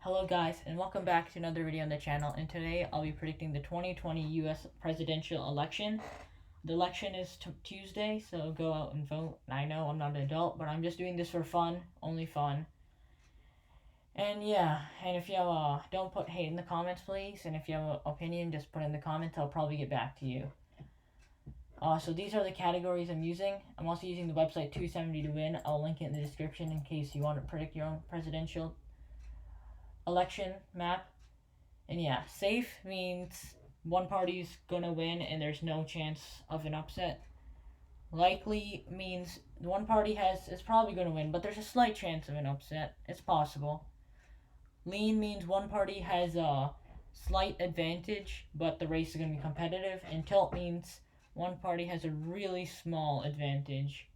Hello guys, and welcome back to another video on the channel, and today I'll be predicting the 2020 US presidential election. The election is Tuesday, so go out and vote. I know I'm not an adult, but I'm just doing this for fun, only fun. And yeah, and if you have, don't put hate in the comments please, and if you have an opinion, just put it in the comments, I'll probably get back to you. So these are the categories I'm using. I'm also using the website 270 to win. I'll link it in the description in case you want to predict your own presidential election map. And yeah, safe means one party's gonna win and there's no chance of an upset. Likely means one party is probably gonna win, but there's a slight chance of an upset. It's possible. Lean means one party has a slight advantage, but the race is gonna be competitive. And tilt means one party has a really small advantage,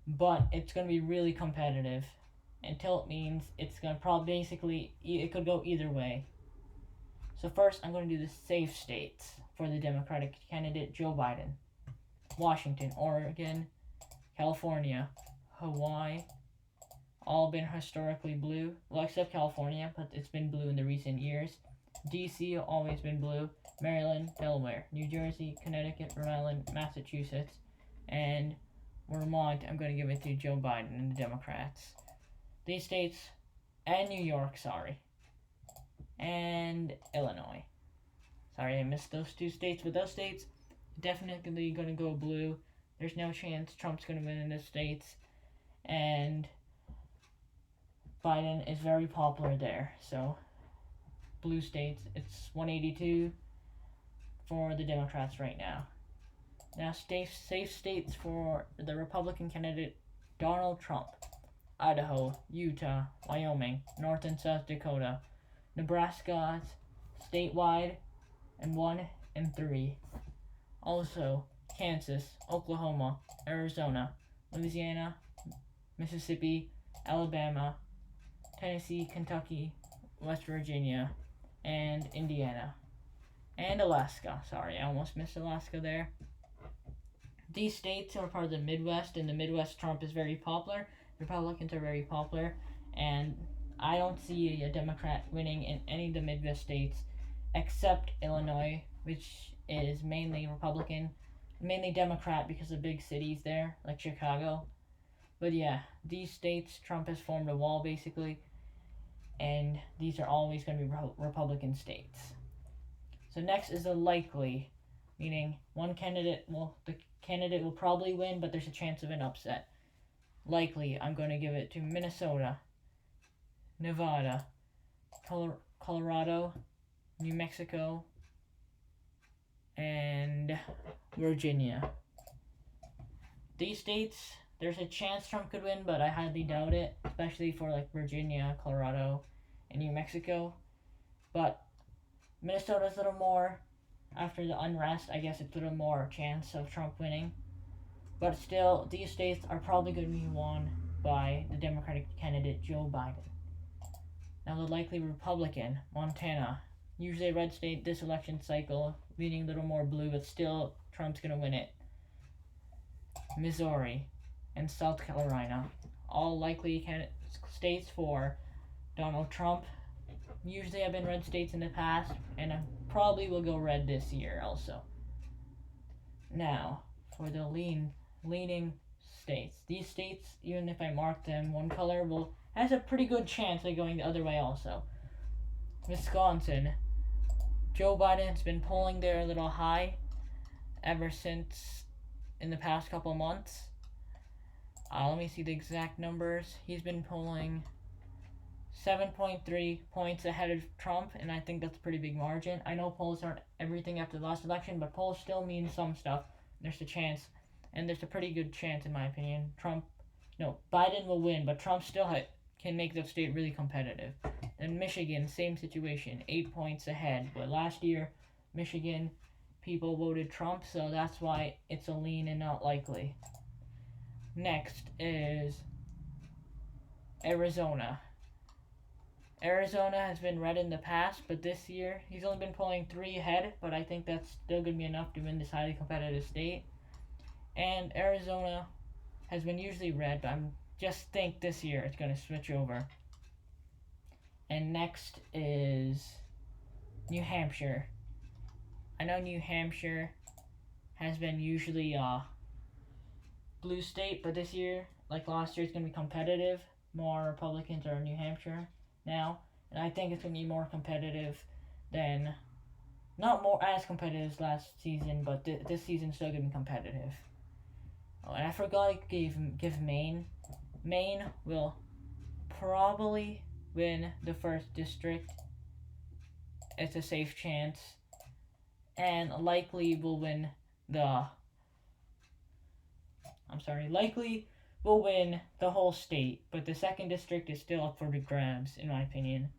but it's gonna be really competitive. And tilt means it's gonna probably it could go either way. So first, I'm going to do the safe states for the Democratic candidate Joe Biden. Washington, Oregon, California, Hawaii, all been historically blue. Well, except California, but it's been blue in the recent years. DC, always been blue. Maryland, Delaware, New Jersey, Connecticut, Rhode Island, Massachusetts, and Vermont, I'm going to give it to Joe Biden and the Democrats. These states, and New York, sorry. And Illinois. Sorry, I missed those two states, but those states definitely gonna go blue. There's no chance Trump's gonna win in those states, and Biden is very popular there. So, blue states, it's 182 for the Democrats right now. Now, safe states for the Republican candidate Donald Trump. Idaho, Utah, Wyoming, North and South Dakota, Nebraska's statewide, and 1 and 3. Also, Kansas, Oklahoma, Arizona, Louisiana, Mississippi, Alabama, Tennessee, Kentucky, West Virginia, and Indiana. And Alaska. Sorry, I almost missed Alaska there. These states are part of the Midwest. In the Midwest, Trump is very popular. Republicans are very popular. And I don't see a Democrat winning in any of the Midwest states except Illinois, which is mainly Republican, mainly Democrat because of big cities there, like Chicago. But yeah, these states, Trump has formed a wall basically, and these are always going to be Republican states. So next is the likely, meaning the candidate will probably win, but there's a chance of an upset. Likely, I'm going to give it to Minnesota, Nevada, Colorado, New Mexico, and Virginia. These states, there's a chance Trump could win, but I highly doubt it, especially for like Virginia, Colorado, and New Mexico. But Minnesota's a little more, after the unrest, I guess it's a little more chance of Trump winning. But still, these states are probably going to be won by the Democratic candidate Joe Biden. Now the likely Republican, Montana, usually a red state this election cycle, leaning a little more blue, but still Trump's going to win it. Missouri and South Carolina, all likely states for Donald Trump. Usually have been red states in the past, and probably will go red this year also. Now, for the leaning states. These states, even if I mark them one color, has a pretty good chance of going the other way also. Wisconsin. Joe Biden's been polling there a little high ever since in the past couple months. Let me see the exact numbers. He's been polling 7.3 points ahead of Trump, and I think that's a pretty big margin. I know polls aren't everything after the last election, but polls still mean some stuff. There's a chance, and there's a pretty good chance, in my opinion. Biden will win, but Trump still can make the state really competitive. And Michigan, same situation, 8 points ahead. But last year, Michigan people voted Trump, so that's why it's a lean and not likely. Next is Arizona. Arizona has been red in the past, but this year he's only been polling 3 ahead, but I think that's still going to be enough to win this highly competitive state. And Arizona has been usually red, but I just think this year it's going to switch over. And next is New Hampshire. I know New Hampshire has been usually a blue state, but this year, like last year, it's going to be competitive. More Republicans are in New Hampshire now, and I think it's going to be more competitive than, not more as competitive as last season, but this season's still going to be competitive. Oh, and I forgot to give Maine. Maine will probably win the first district. It's a safe chance. And likely will win likely will win the whole state, but the second district is still up for the grabs, in my opinion.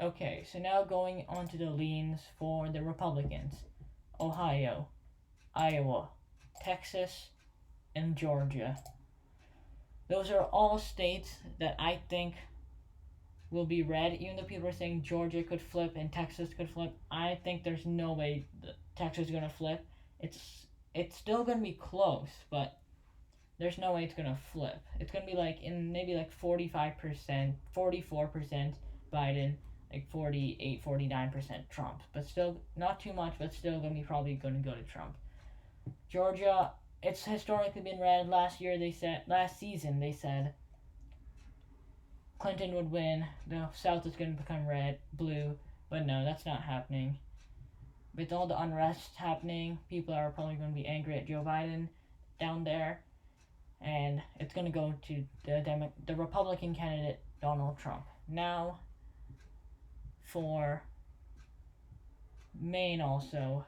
Okay, so now going on to the leans for the Republicans. Ohio, Iowa, Texas, and Georgia. Those are all states that I think will be red. Even though people are saying Georgia could flip and Texas could flip, I think there's no way Texas is going to flip. It's still going to be close, but there's no way it's going to flip. It's going to be like in maybe like 45%, 44% Biden, like 48, 49% Trump. But still, not too much, but still going to be probably going to go to Trump. Georgia, it's historically been red. Last season they said Clinton would win. The South is going to become blue, but no, that's not happening. With all the unrest happening, people are probably going to be angry at Joe Biden down there, and it's going to go to the Republican candidate, Donald Trump. Now, for Maine also,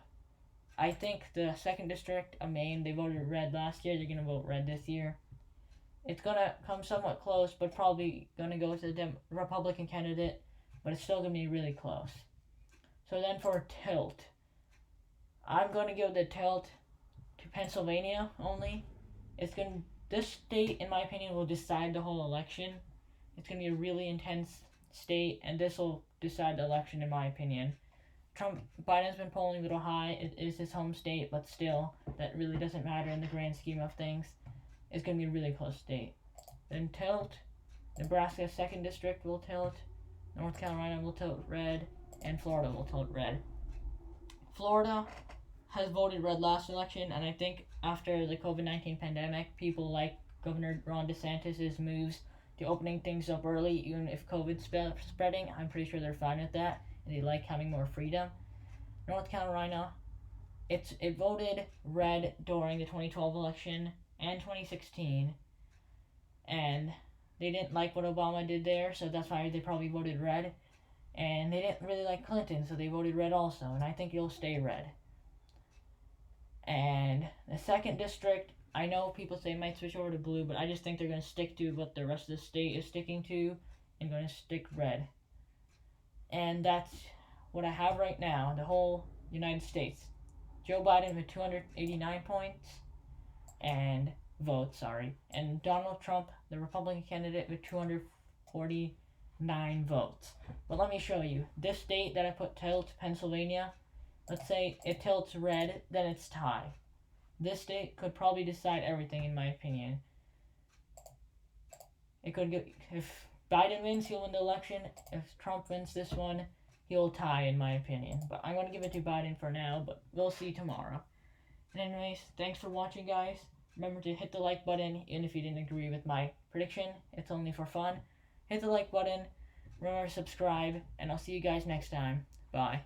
I think the 2nd District of Maine, they voted red last year, they're going to vote red this year. It's going to come somewhat close, but probably going to go to the Republican candidate, but it's still going to be really close. So then for tilt, I'm going to give the tilt to Pennsylvania only. This state, in my opinion, will decide the whole election. It's going to be a really intense state, and this will decide the election, in my opinion. Biden's been polling a little high. It is his home state, but still, that really doesn't matter in the grand scheme of things. It's going to be a really close state. Then tilt, Nebraska 2nd District will tilt, North Carolina will tilt red, and Florida will tilt red. Florida has voted red last election, and I think after the COVID-19 pandemic, people like Governor Ron DeSantis' moves to opening things up early, even if COVID's spreading. I'm pretty sure they're fine with that, and they like having more freedom. North Carolina, it voted red during the 2012 election and 2016, and they didn't like what Obama did there, so that's why they probably voted red. And they didn't really like Clinton, so they voted red also, and I think it'll stay red. And the 2nd District, I know people say might switch over to blue, but I just think they're going to stick to what the rest of the state is sticking to and going to stick red. And that's what I have right now, the whole United States. Joe Biden with 289 points and votes, and Donald Trump, the Republican candidate, with 249 votes. But let me show you. This state that I put tilt, Pennsylvania, let's say it tilts red, then it's tie. This state could probably decide everything, in my opinion. It could get, if Biden wins, he'll win the election. If Trump wins this one, he'll tie, in my opinion. But I'm going to give it to Biden for now, but we'll see tomorrow. And anyways, thanks for watching, guys. Remember to hit the like button, even if you didn't agree with my prediction. It's only for fun. Hit the like button. Remember to subscribe, and I'll see you guys next time. Bye.